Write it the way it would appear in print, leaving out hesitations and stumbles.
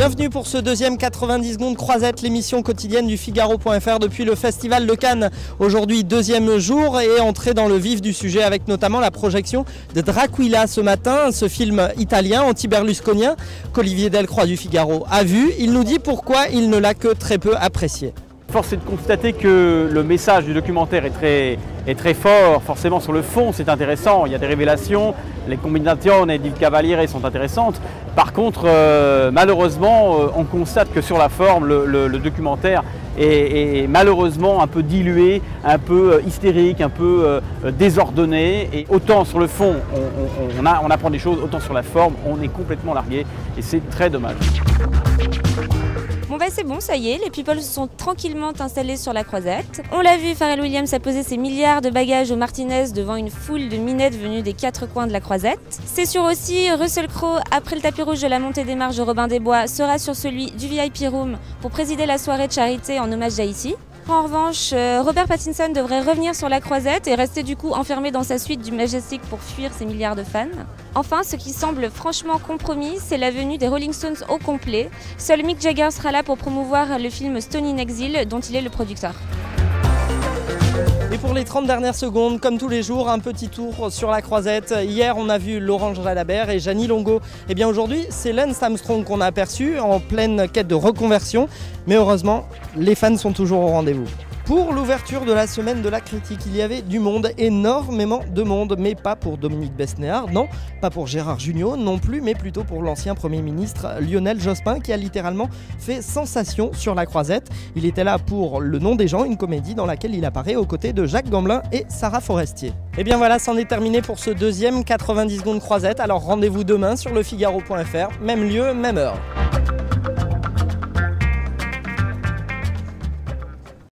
Bienvenue pour ce deuxième 90 secondes croisette, l'émission quotidienne du Figaro.fr depuis le Festival de Cannes. Aujourd'hui, deuxième jour et entrée dans le vif du sujet avec notamment la projection de Dracula ce matin, ce film italien anti-berlusconien qu'Olivier Delcroix du Figaro a vu. Il nous dit pourquoi il ne l'a que très peu apprécié. Force est de constater que le message du documentaire est très fort. Forcément, sur le fond, c'est intéressant. Il y a des révélations, les combinations di Cavaliere sont intéressantes. Par contre, malheureusement, on constate que sur la forme, le documentaire est malheureusement un peu dilué, un peu hystérique, un peu désordonné. Et autant sur le fond, on apprend des choses, autant sur la forme, on est complètement largué. Et c'est très dommage. Bon bah c'est bon, ça y est, les people se sont tranquillement installés sur la croisette. On l'a vu, Pharrell Williams a posé ses milliards de bagages au Martinez devant une foule de minettes venues des quatre coins de la croisette. C'est sûr aussi, Russell Crowe, après le tapis rouge de la montée des marches de Robin des Bois, sera sur celui du VIP Room pour présider la soirée de charité en hommage d'Haïti. En revanche, Robert Pattinson devrait revenir sur la croisette et rester du coup enfermé dans sa suite du Majestic pour fuir ses milliards de fans. Enfin, ce qui semble franchement compromis, c'est la venue des Rolling Stones au complet. Seul Mick Jagger sera là pour promouvoir le film Stone in Exile, dont il est le producteur. Et pour les 30 dernières secondes, comme tous les jours, un petit tour sur la croisette. Hier, on a vu Laurent Jalabert et Jeannie Longo. Et bien aujourd'hui, c'est Lance Armstrong qu'on a aperçu en pleine quête de reconversion. Mais heureusement, les fans sont toujours au rendez-vous. Pour l'ouverture de la semaine de la critique, il y avait du monde, énormément de monde, mais pas pour Dominique Besnéard, non, pas pour Gérard Jugnot non plus, mais plutôt pour l'ancien Premier ministre Lionel Jospin qui a littéralement fait sensation sur la croisette. Il était là pour Le Nom des gens, une comédie dans laquelle il apparaît aux côtés de Jacques Gamblin et Sarah Forestier. Et bien voilà, c'en est terminé pour ce deuxième 90 secondes croisette, alors rendez-vous demain sur lefigaro.fr, même lieu, même heure.